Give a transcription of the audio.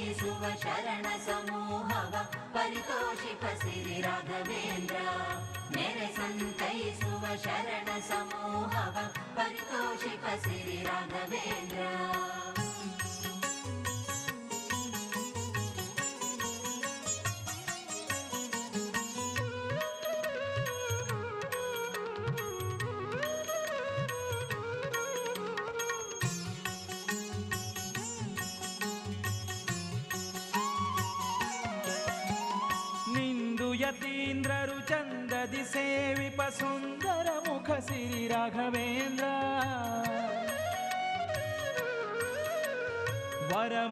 ಸಂತೈಸುವ ಶರಣ ಸಮೂಹವ ಪರಿತೋಷಿಪ ಸಿರಿ ರಾಘವೇಂದ್ರ ನೆರೆ ಸಂತೈಸುವ ಶರಣ ಸಮೂಹವ ಪರಿತೋಷಿಪ ಸಿರಿ ರಾಘವೇಂದ್ರ ಯತೀಂದ್ರರು ಚಂದದಿ ಸೇವಿಪ ಸುಂದರ ಮುಖ ಸಿರಿ ರಾಘವೇಂದ್ರ ವರ